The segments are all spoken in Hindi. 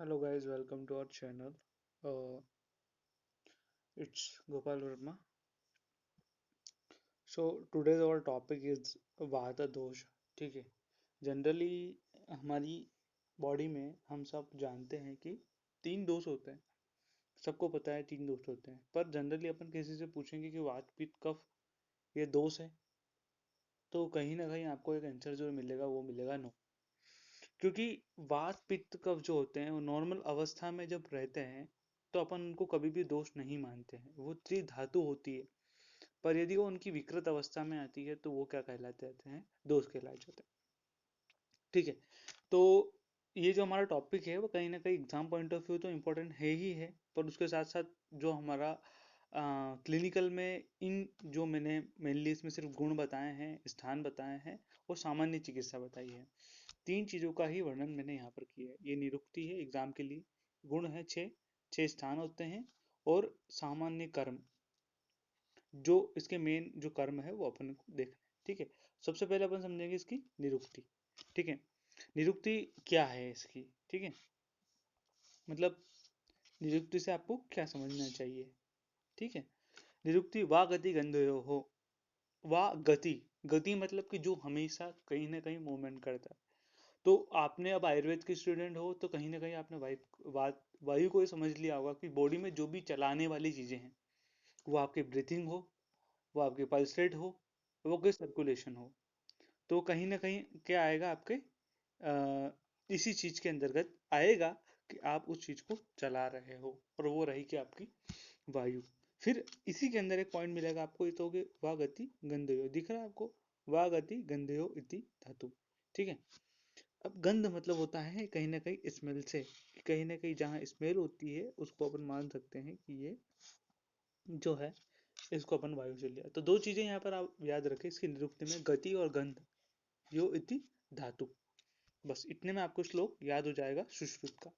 Hello guys, welcome to our channel. Uh, it's Gopal Verma. So today's our topic is वात दोष. ठीक है. जनरली हमारी बॉडी में हम सब जानते हैं कि तीन दोष होते हैं. सबको पता है तीन दोष होते हैं, पर जनरली अपन किसी से पूछेंगे कि वात पित्त कफ ये दोष है, तो कहीं ना कहीं आपको एक आंसर जो मिलेगा वो मिलेगा नो. क्योंकि वात पित्त कफ जो होते हैं वो नॉर्मल अवस्था में जब रहते हैं तो अपन उनको कभी भी दोष नहीं मानते हैं, वो त्रिधातु होती है. पर यदि वो उनकी विकृत अवस्था में आती है तो वो क्या कहलाते रहते हैं, दोष कहलाए जाते हैं. ठीक है. तो ये जो हमारा टॉपिक है वो कहीं ना कहीं एग्जाम पॉइंट ऑफ व्यू तो इम्पोर्टेंट है ही है, पर उसके साथ साथ जो हमारा क्लिनिकल में इन जो मैंने मेनली इसमें सिर्फ गुण बताए हैं, स्थान बताए हैं और सामान्य चिकित्सा बताई है. तीन चीजों का ही वर्णन मैंने यहाँ पर किया है. ये निरुक्ति है एग्जाम के लिए, गुण है छह, छह स्थान होते हैं, और सामान्य कर्म, जो इसके मेन जो कर्म है वो अपन को देखना है. ठीक है. सबसे पहले अपन समझेंगे इसकी निरुक्ति. ठीक है. निरुक्ति क्या है इसकी. ठीक है. मतलब निरुक्ति से आपको क्या समझना चाहिए. ठीक है. निरुक्ति वा गति गंधयो हो. वा गति, गति मतलब कि जो हमेशा कहीं ना कहीं मूवमेंट करता है. तो आपने अब आयुर्वेद के स्टूडेंट हो तो कहीं ना कहीं आपने वायु को ही समझ लिया होगा कि बॉडी में जो भी चलाने वाली चीजें हैं, वो आपकी ब्रीथिंग हो, वो आपकी पल्स रेट हो, वो आपकी सर्कुलेशन हो, तो कहीं ना कहीं क्या आएगा आपके इसी चीज के अंतर्गत आएगा कि आप उस चीज को चला रहे हो, और वो रही कि आपकी वायु. फिर इसी के अंदर एक पॉइंट मिलेगा आपको, ये तो हो गए वा गति गंधयो, दिख रहा है आपको, वा गति गंधयो इति धातु. ठीक है. अब गंध मतलब होता है कहीं ना कहीं स्मेल से, कहीं ना कहीं जहाँ स्मेल होती है उसको अपन मान सकते हैं कि ये जो है, इसको अपन वायु से लिया. तो दो चीजें यहाँ पर आप याद रखें इसकी निरुक्ति में, गति और गंध, यो इति धातु. बस इतने में आपको श्लोक याद हो जाएगा सुश्रुत का.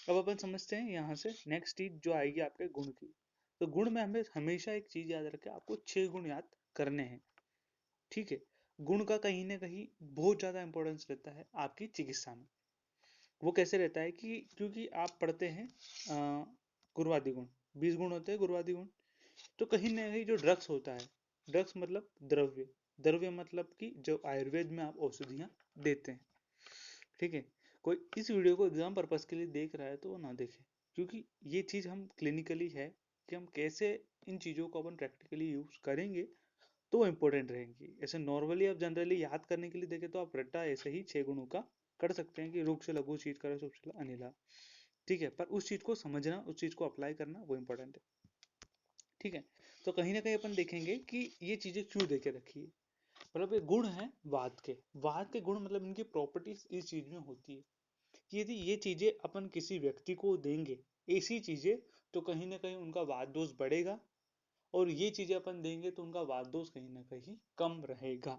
अब अपन समझते हैं यहाँ से नेक्स्ट चीज जो आएगी आपके गुण की. तो गुण में हमें हमेशा एक चीज याद रखें, आपको छह गुण याद करने हैं. ठीक है. गुण का कहीं ना कहीं बहुत ज्यादा इंपॉर्टेंस रहता है आपकी चिकित्सा में. वो कैसे रहता है कि क्योंकि आप पढ़ते हैं गुरुवादी गुण, 20 गुण होते हैं गुरुवादी गुण. तो कहीं ना कहीं जो ड्रग्स होता है, ड्रग्स मतलब द्रव्य, द्रव्य मतलब कि जो आयुर्वेद में आप औषधियाँ देते हैं. ठीक है. कोई इस वीडियो को एग्जाम पर्पस के लिए देख रहा है तो वो ना देखे, क्योंकि ये चीज़ हम क्लिनिकली है कि हम कैसे इन चीज़ों को अपन प्रैक्टिकली यूज करेंगे तो इम्पोर्टेंट रहेंगी. ऐसे नॉर्मली आप जनरली याद करने के लिए देखें तो आप रट्टा ऐसे ही 6 गुणों का कर सकते हैं कि रुक से लघु चीज करो शुभ अनिला. ठीक है. पर उस चीज को समझना, उस चीज को अप्लाई करना वो इम्पोर्टेंट है. ठीक है. तो कहीं ना कहीं अपन देखेंगे कि ये चीजें क्यों देके रखी है. मतलब ये गुण है वात के, वात के गुण मतलब इनकी प्रॉपर्टीज इस चीज में होती है कि यदि ये चीजें अपन किसी व्यक्ति को देंगे, ऐसी चीजें, तो कहीं ना कहीं उनका वात दोष बढ़ेगा, और ये चीजें अपन देंगे तो उनका वात दोष कहीं ना कहीं कम रहेगा.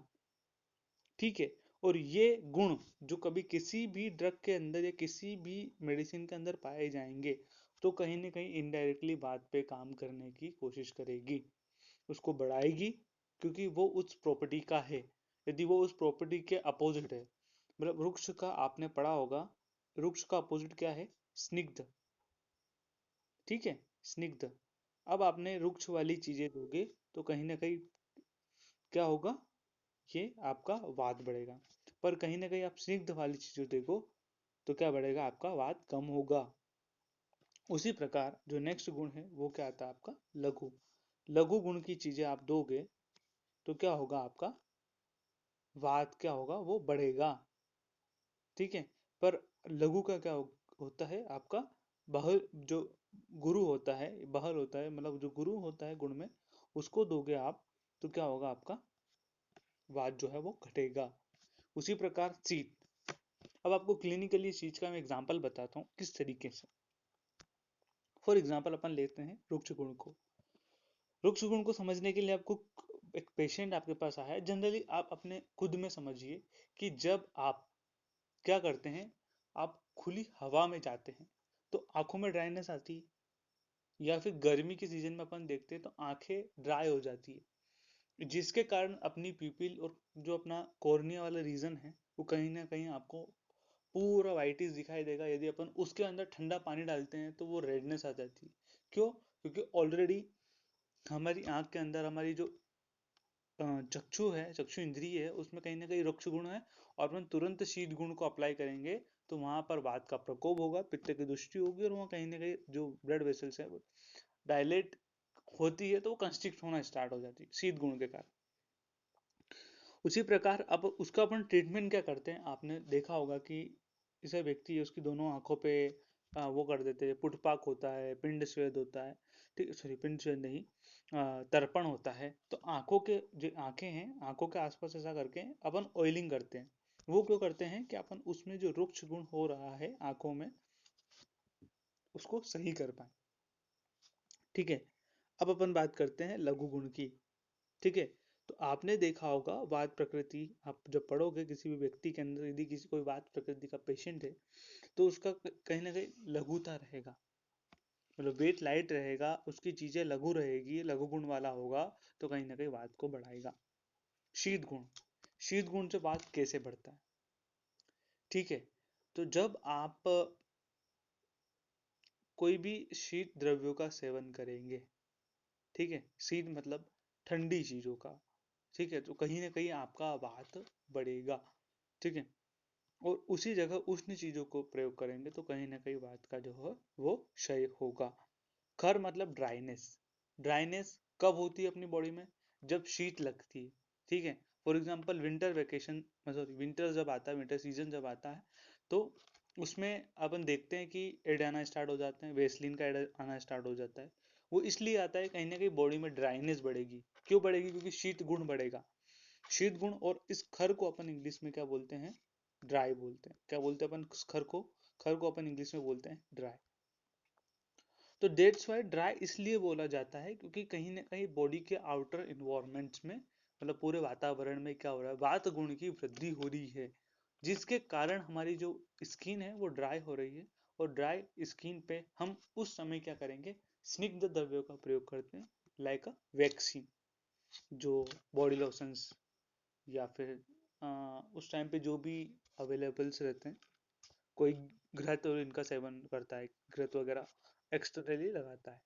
ठीक है. और ये गुण जो कभी किसी भी ड्रग के अंदर या किसी भी मेडिसिन के अंदर पाए जाएंगे तो कहीं ना कहीं इनडायरेक्टली बात पे काम करने की कोशिश करेगी, उसको बढ़ाएगी, क्योंकि वो उस प्रॉपर्टी का है. यदि वो उस प्रॉपर्टी के अपोजिट है, मतलब वृक्ष का आपने पढ़ा होगा, वृक्ष का अपोजिट क्या है, स्निग्ध. ठीक है. स्निग्ध. अब आपने वृक्ष वाली चीजें दोगे तो कहीं ना कहीं क्या होगा, ये आपका वात बढ़ेगा. पर कहीं ना कहीं आप स्निग्ध वाली चीजों देखो तो क्या बढ़ेगा, आपका वात कम होगा. उसी प्रकार जो नेक्स्ट गुण है वो क्या आता है आपका लघु. लघु गुण की चीजें आप दोगे तो क्या होगा, आपका वात क्या होगा, वो बढ़ेगा. ठीक है. पर लघु का क्या होता है आपका बहल, जो गुरु होता है, बहल होता है, मतलब जो गुरु होता है गुण में, उसको दोगे आप तो क्या होगा, आपका वात जो है वो घटेगा. उसी प्रकार शीत. अब आपको क्लिनिकली इस चीज का मैं एग्जांपल बताता हूँ किस तरीके से. फॉर एग्जांपल अपन लेते हैं रुक्ष गुण को. रुक्ष गुण को समझने के लिए आपको, एक पेशेंट आपके पास आया है, जनरली आप अपने खुद में समझिए कि जब आप क्या करते हैं, आप खुली हवा में जाते हैं तो आंखों में ड्राइनेस आती है, या फिर गर्मी के सीजन में अपन देखते हैं तो आंखें ड्राई हो जाती है, जिसके कारण अपनी पीपिल और जो अपना कॉर्निया वाला रीजन है वो कहीं ना कहीं आपको पूरा वाइटिस दिखाई देगा। यदि अपन उसके अंदर ठंडा पानी डालते हैं तो वो रेडनेस आ जाती है। क्यों? क्योंकि ऑलरेडी हमारी आंख के अंदर हमारी जो चक्षु है, चक्षु इंद्रिय है, उसमें कहीं ना कहीं रुक्ष गुण है, और अपन तुरंत शीत गुण को अप्लाई करेंगे तो वहां पर वात का प्रकोप होगा, पित्त की दृष्टि होगी, और वहाँ कहीं ना कहीं जो ब्लड वेसल्स है वो डायलेट होती है, तो वो कंस्ट्रिक्ट होना स्टार्ट हो जाती है शीत गुण के कारण। उसी प्रकार अब उसका अपन ट्रीटमेंट क्या करते हैं, आपने देखा होगा कि जैसे व्यक्ति है उसकी दोनों आंखों पे वो कर देते हैं, पुटपाक होता है, पिंड स्वेद होता है, ठीक, सॉरी पिंड स्वेद नहीं, तर्पण होता है। तो आंखों के जो आंखें हैं, आंखों के आसपास ऐसा करके अपन ऑयलिंग करते हैं। वो क्यों करते हैं कि अपन उसमें जो रुक्ष गुण हो रहा है आंखों में उसको सही कर पाए। ठीक है। अब अपन बात करते हैं लघु गुण की। ठीक है। तो आपने देखा होगा वात प्रकृति, आप जब पढ़ोगे किसी भी व्यक्ति के अंदर यदि किसी कोई वात प्रकृति का पेशेंट है तो उसका कहीं ना कहीं लघुता रहेगा, मतलब वेट लाइट रहेगा, उसकी चीजें लघु रहेगी, लघु गुण वाला होगा, तो कहीं ना कहीं वात को बढ़ाएगा। शीत गुण, शीत गुण से वात कैसे बढ़ता है? ठीक है। तो जब आप कोई भी शीत द्रव्यों का सेवन करेंगे, ठीक है, शीत मतलब ठंडी चीजों का, ठीक है, तो कहीं ना कहीं आपका वात बढ़ेगा। ठीक है। और उसी जगह उष्ण चीजों को प्रयोग करेंगे तो कहीं ना कहीं वात का जो है वो क्षय होगा। खर मतलब ड्राइनेस, ड्राइनेस कब होती है अपनी बॉडी में? जब शीत लगती है। ठीक है। For example winter vacation, sorry winter जब आता है, विंटर सीजन जब आता है, तो उसमें अपन देखते हैं कि एड आना स्टार्ट हो जाते हैं, वेसलिन का एड आना स्टार्ट हो जाता है। वो इसलिए आता है कहीं ना कहीं बॉडी में ड्राइनेस बढ़ेगी। क्यों बढ़ेगी? क्योंकि शीत गुण बढ़ेगा। शीत गुण, और इस खर को अपन इंग्लिश में क्या बोलते हैं? ड्राई बोलते हैं। क्या बोलते हैं अपन खर को? खर को अपन इंग्लिश में बोलते हैं ड्राई। तो डेट्स वाई ड्राई इसलिए बोला जाता है क्योंकि कहीं ना कहीं बॉडी के आउटर इन्वायरमेंट्स में, मतलब पूरे वातावरण में क्या हो रहा है, वात गुण की वृद्धि हो रही है, जिसके कारण हमारी जो स्किन है वो ड्राई हो रही है। और ड्राई स्किन पे हम उस समय क्या करेंगे? स्निग्ध द्रव्यों का प्रयोग करते हैं, लाइक अ वैक्सीन, जो बॉडी लोशंस, या फिर उस टाइम पे जो भी अवेलेबल्स रहते हैं, कोई घृत और इनका सेवन करता है, घृत वगैरह एक्सटर्नली लगाता है।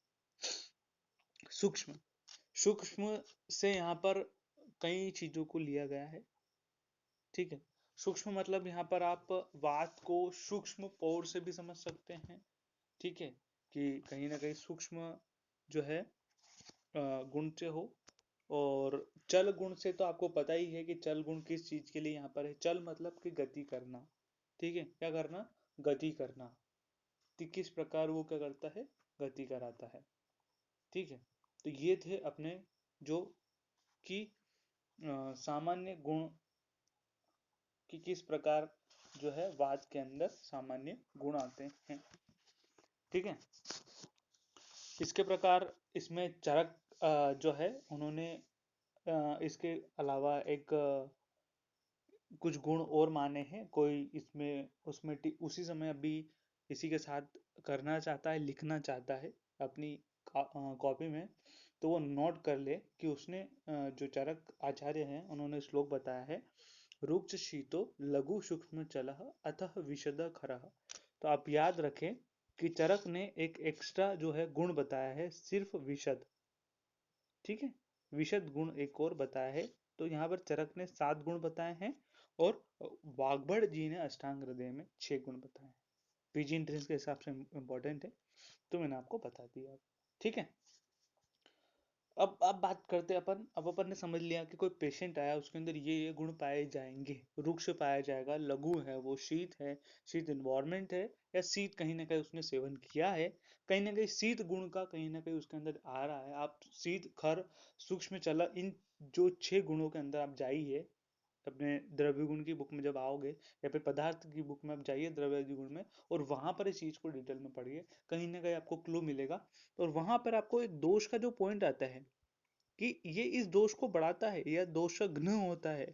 सूक्ष्म, सूक्ष्म से यहाँ पर कई चीजों को लिया गया है। ठीक है। सूक्ष्म मतलब यहाँ पर आप बात को सूक्ष्म पौर से भी समझ सकते हैं। ठीक है। कि कहीं ना कहीं सूक्ष्म जो है गुण से हो। और चल गुण से तो आपको पता ही है कि चल गुण किस चीज के लिए यहाँ पर है। चल मतलब कि गति करना। ठीक है। क्या करना? गति करना। तो किस प्रकार वो क्या करता है? गति कराता है। ठीक है। तो ये थे अपने जो कि सामान्य गुण, कि किस प्रकार जो है वाद के अंदर सामान्य गुण आते हैं। ठीक है। इसके प्रकार इसमें चरक जो है उन्होंने इसके अलावा एक कुछ गुण और माने हैं। कोई इसमें उसमें उसी समय अभी इसी के साथ करना चाहता है, लिखना चाहता है अपनी कॉपी में, तो वो नोट कर ले कि उसने जो चरक आचार्य हैं उन्होंने श्लोक बताया है, रुक्ष शीतो लघु सूक्ष्म चलः अतः विशद खरः। तो आप याद रखें कि चरक ने एक एक्स्ट्रा जो है गुण बताया है, सिर्फ विशद। ठीक है। विशद गुण एक और बताया है। तो यहाँ पर चरक ने 7 गुण बताए हैं, और वाग्भट जी ने अष्टांग हृदय में 6 गुण बताए हैं। पीजी एंट्रेंस के हिसाब से इंपॉर्टेंट है, तो मैंने आपको बता दिया। ठीक है। अब बात करते हैं अपन। अब अपन ने समझ लिया कि कोई पेशेंट आया, उसके अंदर ये गुण पाए जाएंगे, रुक्ष पाया जाएगा, लघु है, वो शीत है, शीत इन्वायरमेंट है, या शीत कहीं ना कहीं उसने सेवन किया है, कहीं ना कहीं शीत गुण का कहीं ना कहीं उसके अंदर आ रहा है। आप शीत, खर, सूक्ष्म, चला, इन जो 6 गुणों के अंदर आप जाइए अपने द्रव्य गुण की बुक में जब आओगे, या फिर पदार्थ की बुक में आप जाइए द्रव्य गुण में, और वहां पर इस चीज को डिटेल में पढ़िए, कहीं ना कहीं आपको क्लू मिलेगा। और वहां पर आपको एक दोष का जो पॉइंट आता है कि ये इस दोष को बढ़ाता है, या दोष घ्न होता है,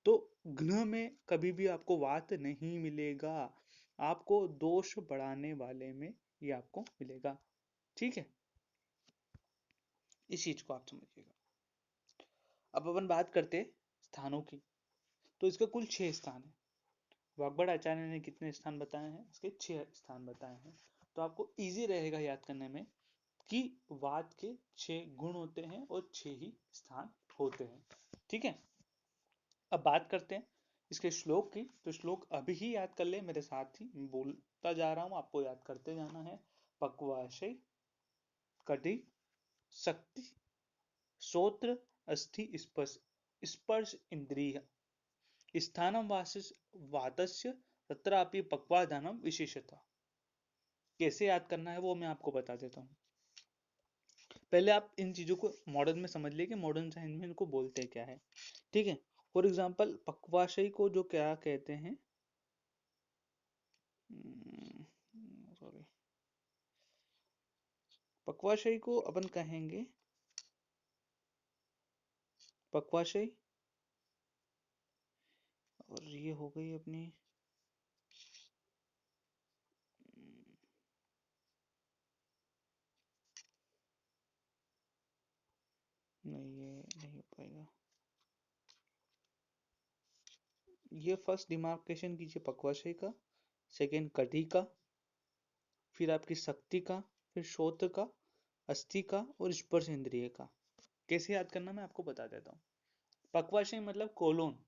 तो घ्न में कभी भी आपको वात नहीं मिलेगा, आपको दोष बढ़ाने वाले में ये आपको मिलेगा। ठीक है। इस चीज को आप समझिएगा। अब अपन बात करते हैं स्थानों की। तो इसका कुल 6 स्थान है। वाग्भट आचार्य ने कितने स्थान बताए हैं? इसके 6 स्थान बताए हैं। तो आपको इजी रहेगा याद करने में कि वात के 6 गुण होते हैं और 6 ही स्थान होते हैं। ठीक है, अब बात करते हैं इसके श्लोक की। तो श्लोक अभी ही याद कर ले मेरे साथ ही, मैं बोलता जा रहा हूं, आपको याद करते जाना है। पक्वाशय, कटि, शक्ति, श्रोत्र, अस्थि, स्पर्श, स्पर्श इंद्रिय, स्थानम वातस्य तत्रापि पक्वादानम विशेषता। कैसे याद करना है वो मैं आपको बता देता हूँ। पहले आप इन चीजों को मॉडर्न में समझ लिए कि मॉडर्न साइंस में इनको बोलते क्या है। ठीक है, फॉर एग्जाम्पल पक्वाशय को जो क्या कहते हैं, सॉरी, पक्वाशय को अपन कहेंगे पक्वाशय, और ये हो गई अपनी नहीं, ये नहीं हो पाएगा। ये फर्स्ट डिमार्केशन कीजिए पक्वाशय का, सेकेंड कटी का, फिर आपकी शक्ति का, फिर श्रोत्र का, अस्थि का और स्पर्श इंद्रिय का। कैसे याद करना मैं आपको बता देता हूँ। पक्वाशय मतलब कोलोन।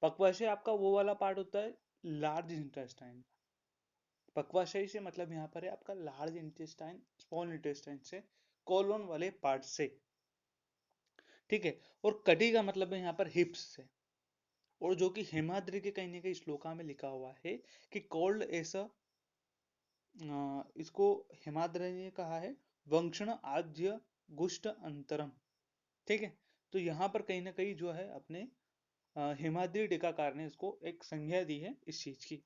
पक्वाशय आपका वो वाला पार्ट होता है लार्ज इंटेस्टाइन। पक्वाशय से मतलब यहाँ पर है आपका लार्ज इंटेस्टाइन, स्मॉल इंटेस्टाइन से, कोलोन वाले पार्ट से। ठीक है, और कटी का मतलब है यहाँ पर हिप्स से। और जो कि हेमाद्रि के कहीं ना कहीं श्लोका में लिखा हुआ है कि कोल्ड ऐसा, इसको हेमाद्रि ने कहा है वंक्षण आद्य गुष्ट अंतरम। ठीक है, तो यहाँ पर कहीं ना कहीं जो है अपने हेमाद्रि टीकाकार ने इसको एक संज्ञा दी है इस चीज की।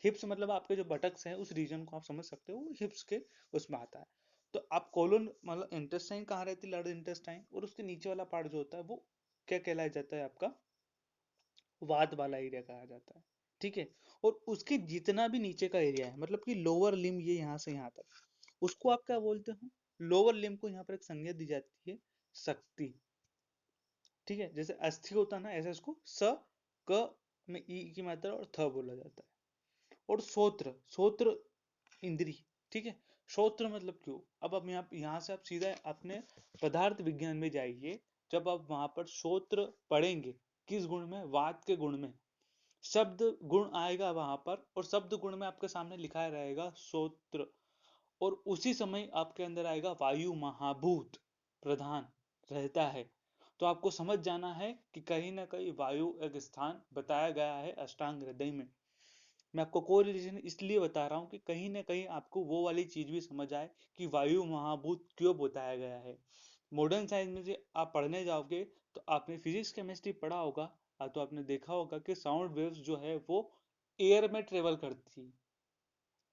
हिप्स मतलब आपके जो बटक्स हैं उस रीजन को आप समझ सकते हो, हिप्स के उसमें आता है। तो आप कोलोन मतलब इंटेस्टाइन कहाँ रहती है, लार्ज इंटेस्टाइन, और उसके नीचे वाला पार्ट जो होता है वो क्या कहलाया जाता है आपका, वात वाला एरिया कहा जाता है। ठीक है, और उसके जितना भी नीचे का एरिया है, मतलब कि लोअर लिम, ये यहाँ से यहाँ तक, उसको आप क्या बोलते हो, लोअर लिम को यहाँ पर एक संज्ञा दी जाती है शक्ति। ठीक है, जैसे अस्थि होता है ना, ऐसे इसको स क में ई की मात्रा और थ बोला जाता है। और श्रोत्र, श्रोत्र इंद्री। ठीक है, श्रोत्र मतलब क्यों, अब हम यहाँ से आप सीधा अपने पदार्थ विज्ञान में जाइए। जब आप वहां पर श्रोत्र पढ़ेंगे, किस गुण में, वात के गुण में, शब्द गुण आएगा वहां पर, और शब्द गुण में आपके सामने लिखा रहेगा श्रोत्र। और उसी समय आपके अंदर आएगा वायु महाभूत प्रधान रहता है। तो आपको समझ जाना है कि कहीं ना कहीं वायु एक स्थान बताया गया है अष्टांग हृदय में। मैं आपको कोरिलेशन इसलिए बता रहा हूँ कि कहीं ना कहीं आपको वो वाली चीज भी समझ आए कि वायु महाभूत क्यों बताया गया है। मॉडर्न साइंस में से आप पढ़ने जाओगे तो आपने फिजिक्स केमिस्ट्री पढ़ा होगा, तो आपने देखा होगा कि साउंड वेव्स जो है वो एयर में ट्रेवल करती है।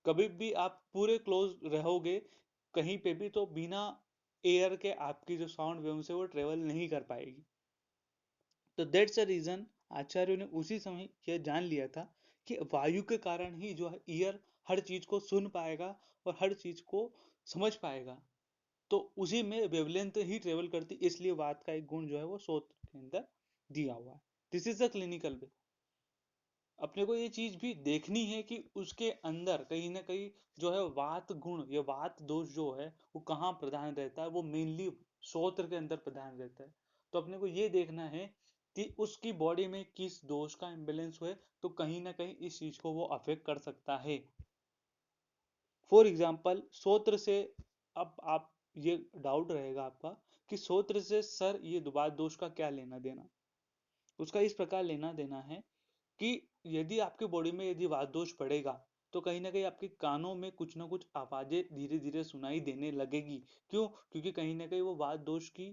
कभी भी आप पूरे क्लोज रहोगे कहीं पे भी, तो बिना एयर के आपकी जो साउंड वेव्स है वो ट्रेवल नहीं कर पाएगी। तो दैट्स अ रीजन आचार्यों ने उसी समय यह जान लिया था कि वायु के कारण ही जो है ईयर हर चीज को सुन पाएगा और हर चीज को समझ पाएगा। तो उसी में वेवलेंथ ही ट्रेवल करती, इसलिए वात का एक गुण जो है वो स्रोत के अंदर दिया हुआ है। दिस इज द क्लिनिकल वे। अपने को ये चीज भी देखनी है कि उसके अंदर कहीं ना कहीं जो है वात गुण या वात दोष जो है वो कहाँ प्रधान रहता है, वो मेनली श्रोत्र के अंदर प्रधान रहता है। तो अपने को ये देखना है कि उसकी बॉडी में किस दोष का इम्बेलेंस हुए, तो कहीं ना कहीं इस चीज को वो अफेक्ट कर सकता है। फॉर एग्जाम्पल श्रोत्र से, अब आप ये डाउट रहेगा आपका कि श्रोत्र से सर ये वात दोष का क्या लेना देना। उसका इस प्रकार लेना देना है कि यदि आपकी बॉडी में यदि वात दोष बढ़ेगा तो कहीं ना कहीं आपके कानों में कुछ ना कुछ आवाजें धीरे धीरे सुनाई देने लगेगी। क्यों, क्योंकि कहीं ना कहीं वो वात दोष की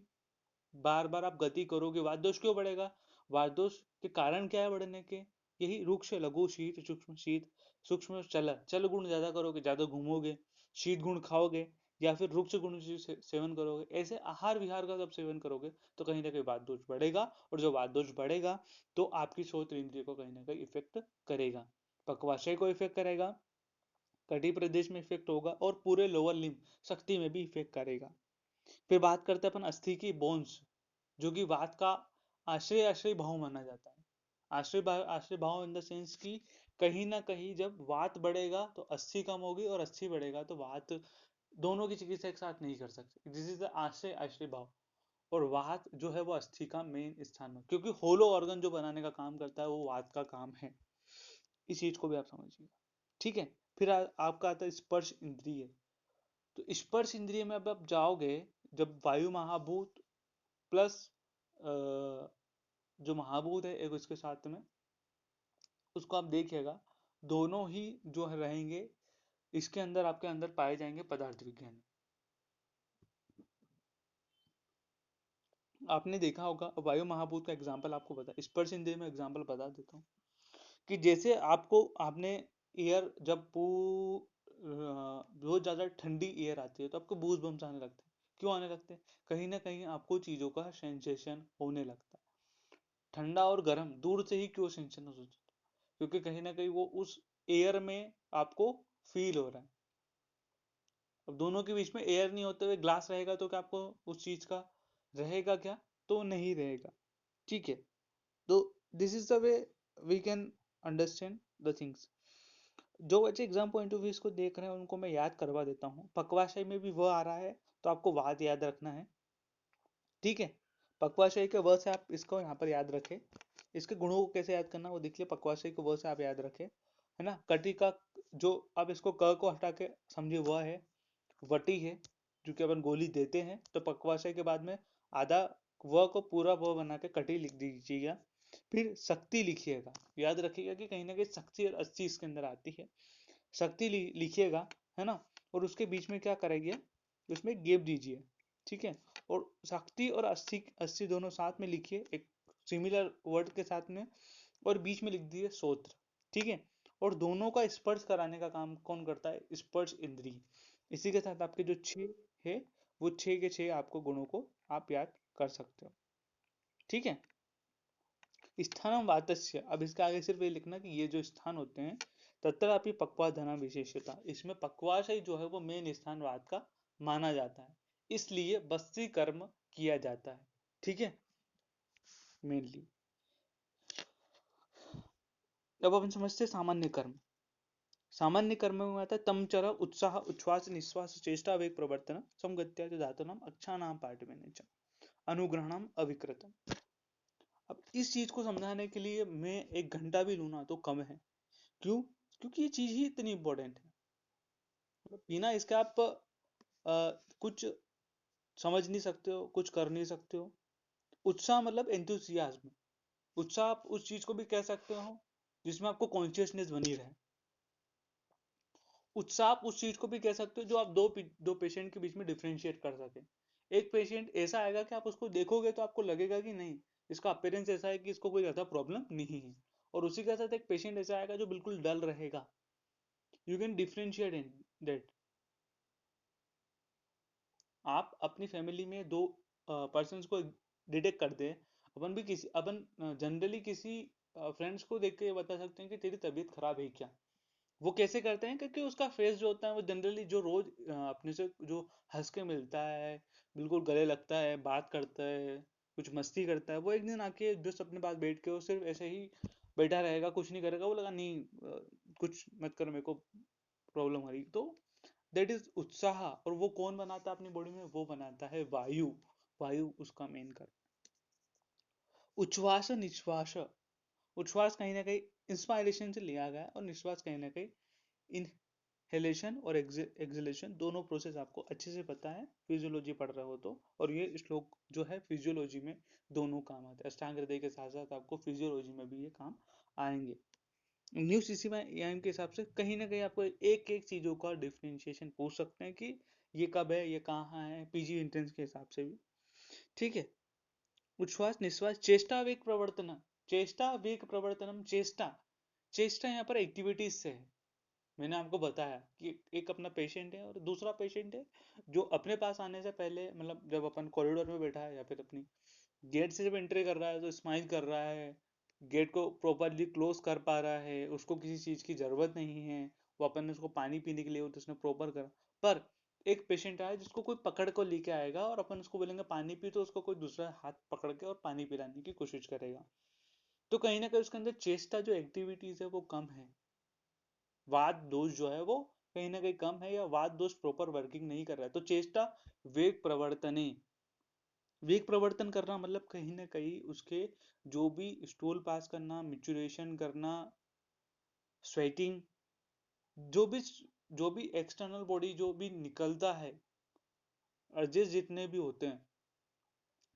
बार बार आप गति करोगे। वात दोष क्यों बढ़ेगा, वात दोष के कारण क्या है बढ़ने के, यही रुक्ष लघु शीत सूक्ष्म शीत सूक्ष्म चल, चल गुण ज्यादा करोगे, ज्यादा घूमोगे, शीत गुण खाओगे, या फिर रुक्ष गुण सेवन करोगे, ऐसे आहार विहार का जब सेवन करोगे तो कहीं ना कहीं वात दोष बढ़ेगा। और जो वात दोष बढ़ेगा तो आपकी श्रोत्र इंद्रिय को कहीं ना कहीं इफेक्ट करेगा, पक्वाशय को इफेक्ट करेगा, कटी प्रदेश में इफेक्ट होगा, और पूरे लोअर लिम्ब शक्ति में भी इफेक्ट करेगा। फिर बात करते हैं अपन अस्थि की, बोन्स, जो कि वात का आश्रय आश्रय भाव माना जाता है। आश्रय भाव इन द सेंस कि कहीं ना कहीं जब वात बढ़ेगा तो अस्थि कम होगी, और अस्थि बढ़ेगा तो वात, दोनों की चिकित्सा एक साथ नहीं कर सकते। दिस इज द आश्रय आश्रय भाव। और वात जो है वो अस्थि का मेन स्थान है, क्योंकि होलो ऑर्गन जो बनाने का काम करता है वो वात का काम है। इस चीज को भी आप समझिएगा। ठीक है। फिर आपका आता है स्पर्श इंद्रिय। तो स्पर्श इंद्रिय में अब आप जाओगे, जब वायु महाभूत प्लस जो महाभूत है एक उसके साथ में, उसको आप देखिएगा, दोनों ही जो है रहेंगे, इसके अंदर आपके अंदर पाए जाएंगे पदार्थ विज्ञान। आपने देखा होगा, वायु महाभूत का एग्जांपल आपको बता, स्पर्श इंद्रिय में एग्जांपल बता देता हूँ, कि जैसे आपको आपने एयर जब बहुत ज्यादा ठंडी एयर आती है तो आपको बूज बम्स आने लगते हैं। क्यों आने लगते हैं? कहीं ना कहीं आपको चीजों का सेंसेशन होने लगता है। ठंडा और गर्म दूर से ही क्यों सेंसेशन हो जाता है? क्योंकि कहीं ना कहीं वो उस एयर में आपको फील हो रहा है। अब दोनों के बीच में एयर नहीं होते हुए ग्लास रहेगा तो क्या आपको उस चीज का रहेगा क्या? तो नहीं रहेगा। ठीक है। तो this is the way we can understand the things. जो बच्चे एग्जाम पॉइंट ऑफ व्यू इसको देख रहे हैं उनको मैं याद करवा देता हूँ, पकवाशय में भी वह आ रहा है, तो आपको वाद याद रखना है। ठीक है। पकवाशय के व से आप इसको यहाँ पर याद रखें। इसके गुणों को कैसे याद करना वो देखिए, पकवाशय के व से आप याद रखें, है ना। कटी का जो, आप इसको क को हटा के समझिए वह है, वटी है, जो कि अपन गोली देते हैं, तो पकवाशय के बाद में आधा व को पूरा व बना के कटी लिख दीजिएगा। फिर शक्ति लिखिएगा, याद रखिएगा कि कहीं ना कहीं शक्ति और अस्थि इसके अंदर आती है। शक्ति लिखिएगा, है ना। और उसके बीच में क्या करेंगे, उसमें गैप दीजिए। ठीक है। और शक्ति और अस्थि, अस्थि दोनों साथ में लिखिए एक सिमिलर वर्ड के साथ में, और बीच में लिख दिए सोत्र। ठीक है। और दोनों का स्पर्श कराने का काम कौन करता है? स्पर्श इंद्रिय। इसी के साथ आपके जो छह है, वो छह के छह आपको गुणों को आप याद कर सकते हो। ठीक है। स्थानम वातस्य, अब इसके आगे सिर्फ ये लिखना कि ये जो स्थान होते हैं, तत्रापि पक्वाधना विशेषता, इसमें पक्वाशय जो है वो मेन स्थान वात का माना जाता है, इसलिए बस्ती कर्म किया जाता है। ठीक है। मेनली अब अपन समझते हैं सामान्य कर्म। सामान्य कर्म में आता है तमचर उत्साह उच्छ्वास निश्वास चेष्टा वेग प्रवर्तन समगत्या धातुनाम अक्षाणाम पाठ्यमेन च अनुग्रहणम अविकृतम। अब इस चीज को समझाने के लिए मैं 1 घंटा भी लूँ ना तो कम है। क्यों? क्योंकि ये चीज ही इतनी इंपॉर्टेंट है। मतलब बिना इसके आप कुछ समझ नहीं सकते हो, कुछ कर नहीं सकते हो। उत्साह मतलब एंथुसियाज्म। उत्साह आप उस चीज को भी कह सकते हो जिसमें आपको कॉन्शियसनेस बनी रहे। उत्साह आप उस चीज को भी कह सकते हो जो आप दो पेशेंट के बीच में डिफरेंशिएट कर सके। एक पेशेंट ऐसा आएगा कि आप उसको देखोगे तो आपको लगेगा कि नहीं, इसका अपीयरेंस ऐसा है कि इसको कोई ज्यादा प्रॉब्लम नहीं है। और उसी के साथ एक पेशेंट ऐसा आएगा जो बिल्कुल डल रहेगा। You can differentiate in that. आप अपनी फैमिली में दो पर्सन को डिटेक्ट करते हैं। अपन भी किसी, अपन जनरली किसी फ्रेंड्स को देख के ये बता सकते हैं कि तेरी तबीयत खराब है क्या। वो कैसे करते हैं? क्योंकि उसका फेस जो होता है वो जनरली जो रोज अपने से जो हंस के मिलता है, बिल्कुल गले लगता है, बात करता है, कुछ मस्ती करता है, वो एक दिन आके जस्ट अपने पास बैठ के वो सिर्फ ऐसे ही बैठा रहेगा, कुछ नहीं करेगा, वो लगा नहीं कुछ मत कर, मेरे को प्रॉब्लम आ रही। तो दैट इज उत्साह। और वो कौन बनाता है अपनी बॉडी में? वो बनाता है वायु। वायु उसका मेन कर। उच्छ्वास निश्वास। उच्छ्वास कहीं ना कहीं इंस्पायरेशन से लिया गया है, और निश्वास कहीं ना कहीं इनहेलेशन और एक्सहेलेशन, दोनों प्रोसेस आपको अच्छे से पता है, फिजियोलॉजी पढ़ रहे हो तो। और ये श्लोक जो है फिजियोलॉजी में दोनों काम आते हैं, अष्टांग हृदय के साथ साथ आपको फिजियोलॉजी में भी ये काम आएंगे। न्यू सीसीएम के हिसाब से कहीं ना कहीं आपको एक एक चीजों का डिफरेंशिएशन पूछ सकते हैं कि ये कब है, ये कहाँ है, पीजी एंट्रेंस के हिसाब से भी। ठीक है। उच्छ्वास निश्वास चेष्टा वेग प्रवर्तन। चेष्टा वेग प्रवर्तनम। चेष्टा, चेष्टा यहाँ पर एक्टिविटीज से है। मैंने आपको बताया कि एक अपना पेशेंट है और दूसरा पेशेंट है जो अपने पास आने से पहले, मतलब जब अपन कॉरिडोर में बैठा है या फिर अपनी गेट से जब एंट्री कर रहा है तो स्माइल कर रहा है, गेट को प्रॉपरली क्लोज कर पा रहा है, उसको किसी चीज की जरूरत नहीं है। वो अपन ने उसको पानी पीने के लिए हो तो उसने प्रॉपर करा। पर एक पेशेंट आया जिसको कोई पकड़ को लेके आएगा और अपन उसको बोलेंगे पानी पी, तो उसको कोई दूसरा हाथ पकड़ के और पानी पिलाने की कोशिश करेगा। तो कहीं ना कहीं उसके अंदर चेष्टा जो एक्टिविटीज है वो कम है, वात दोष जो है वो कहीं ना कहीं कम है, या वात दोष प्रॉपर वर्किंग नहीं कर रहा है। तो चेष्टा वेग प्रवर्तने, वेग प्रवर्तन करना मतलब कहीं ना कहीं उसके जो भी स्टूल पास करना, मिचुरेशन करना, स्वेटिंग, जो भी जो भी एक्सटर्नल बॉडी जो भी निकलता है, अर्जेस जितने भी होते हैं,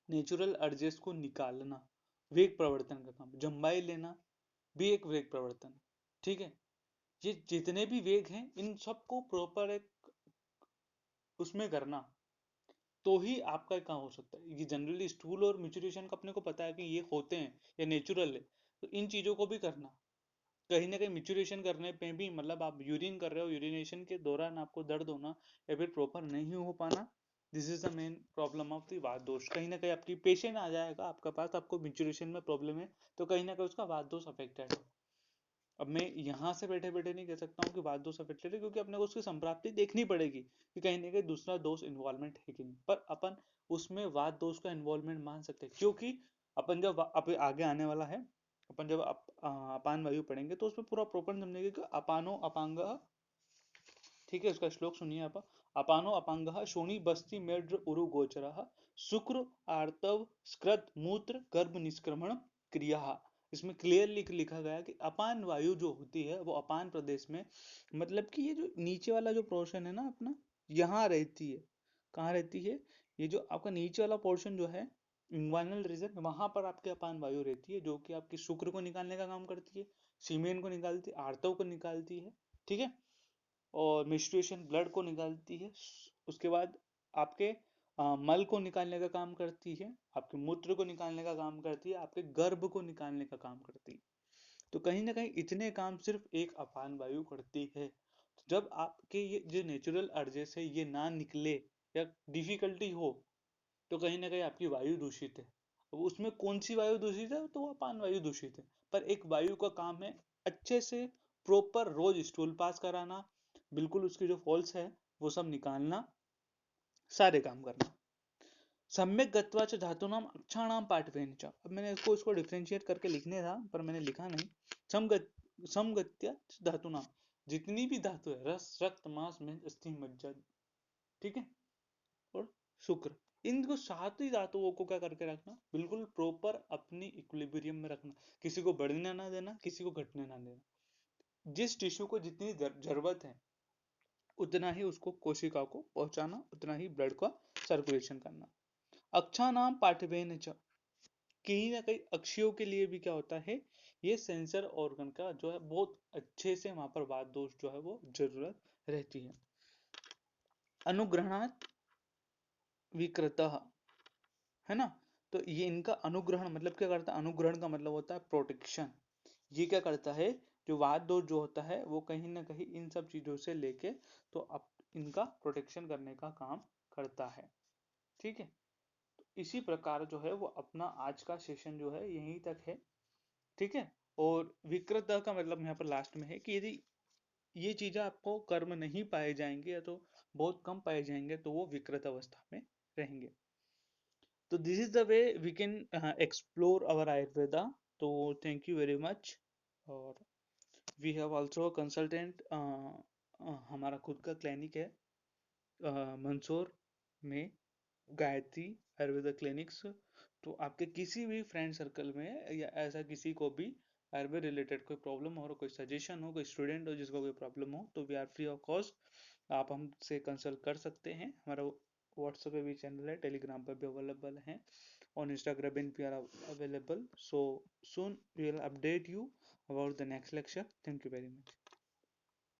नेचुरल अर्जेस को निकालना, वेग प्रवर्तन का काम। जम्बाई लेना भी एक वेग प्रवर्तन, ठीक है। ये जितने भी वेग हैं इन सबको प्रॉपर एक उसमें करना, तो ही आपका काम हो सकता है। ये जनरली स्टूल और मेच्योरेशन का अपने को पता है कि ये होते हैं, ये नेचुरल है, तो इन चीजों को भी करना। कहीं ना कहीं मिचुरेशन करने पे भी मतलब आप यूरिन कर रहे हो, यूरिनेशन के दौरान आपको दर्द होना या फिर प्रॉपर नहीं हो पाना, this is the main problem of the वात दोष। कहीं ना कहीं आपकी पेशेंट आ जाएगा आपका पास, आपको मिचुरेशन में प्रॉब्लम है, तो कहीं ना कहीं उसका वात दोष अफेक्टेड है। अब मैं यहाँ से बैठे बैठे नहीं कह सकता हूँ कि वात दोष अफेक्टेड है, क्योंकि अपने को उसकी संप्राप्ति देखनी पड़ेगी कि कहीं ना कहीं दूसरा दोष इन्वॉल्वमेंट है कि नहीं, पर अपन उसमें वात दोष का इन्वॉल्वमेंट मान सकते हैं, क्योंकि अपन जब आगे आने वाला है, अपन जब अपान वायु पढ़ेंगे तो उसमें पूरा प्रॉपर समझेंगे कि अपानो अपांग, ठीक है। उसका श्लोक सुनिए आप। अपानो अपांग शोणी बस्ती मेड्र उरु गोचर शुक्र आर्तव स्कृत मूत्र गर्भ निष्क्रमण क्रिया। इसमें क्लियरली लिखा गया कि अपान वायु जो होती है वो अपान प्रदेश में, मतलब कि ये जो नीचे वाला जो पोर्शन है ना अपना, यहाँ रहती है। कहाँ रहती है? ये जो आपका नीचे वाला पोर्शन जो है, इंग्वानल रीजन, वहां पर आपके अपान वायु रहती है, जो कि आपकी शुक्र को निकालने का काम करती है, सीमेन को निकालती है, आर्तव को निकालती है, ठीक है, और मेंस्ट्रुएशन ब्लड को निकालती है। उसके बाद आपके मल को निकालने का काम करती है, आपके मूत्र को निकालने का काम करती है, आपके गर्भ को निकालने का काम करती है। तो कहीं ना कहीं इतने काम सिर्फ एक अपान वायु करती है। तो जब आपके ये जो नेचुरल अर्जेस है ये ना निकले या डिफिकल्टी हो, तो कहीं ना कहीं आपकी वायु दूषित है। अब उसमें कौन सी वायु दूषित है? तो वो अपान वायु दूषित है। पर एक वायु का काम है अच्छे से प्रॉपर रोज स्टूल पास कराना, बिल्कुल उसकी जो फॉल्स है वो सब निकालना, सारे काम करना। सम्यक गत्वा च धातूनाम अक्षाणाम पाठवेन च। अब मैंने इसको डिफरेंशिएट करके लिखने था पर मैंने लिखा नहीं। समगत्या धातुनाम, जितनी भी धातु है, रस रक्त मांस में अस्थि मज्जा, ठीक है, और शुक्र, इनको सात ही धातुओं को क्या करके रखना, बिल्कुल प्रॉपर अपनी इक्विलिब्रियम में रखना। किसी को बढ़ने ना देना, किसी को घटने ना देना। जिस टिश्यू को जितनी जरूरत है उतना ही उसको कोशिका को पहुंचाना, उतना ही ब्लड का सर्कुलेशन करना। अक्षा नाम पाठवेन च, कहीं ना कहीं अक्षियों के लिए भी क्या होता है, ये सेंसर ऑर्गन का जो है बहुत अच्छे से वहां पर वात दोष जो है वो जरूरत रहती है। अनुग्रहणात विकृत, है ना। तो ये इनका अनुग्रहण मतलब क्या करता है? अनुग्रहण का मतलब होता है प्रोटेक्शन। ये क्या करता है, जो वात दोष जो होता है वो कहीं ना कहीं इन सब चीजों से लेके तो अब इनका प्रोटेक्शन करने का काम करता है, ठीक है। तो इसी प्रकार जो है वो अपना आज का सेशन जो है यहीं तक है, ठीक है। और विकृत का मतलब यहाँ पर लास्ट में है कि यदि ये चीजें आपको कर्म नहीं पाए जाएंगे या तो बहुत कम पाए जाएंगे तो वो विकृत अवस्था में रहेंगे। तो this is the way we can explore our Ayurveda. तो थैंक यू वेरी मच। और वी हैव आल्सो कंसल्टेंट, हमारा खुद का क्लिनिक है मंदसौर में, गायत्री आयुर्वेदा क्लिनिक्स। तो आपके किसी भी फ्रेंड सर्कल में या ऐसा किसी को भी आयुर्वेद रिलेटेड कोई प्रॉब्लम हो, कोई सजेशन हो, कोई स्टूडेंट हो जिसको कोई प्रॉब्लम हो, तो we are free of cost, आप हमसे कंसल्ट कर सकते हैं। हमारा व्हाट्सएप पे भी चैनल है, टेलीग्राम पर भी अवेलेबल है, on Instagram we are available. So soon we will update you about the next lecture. Thank you very much.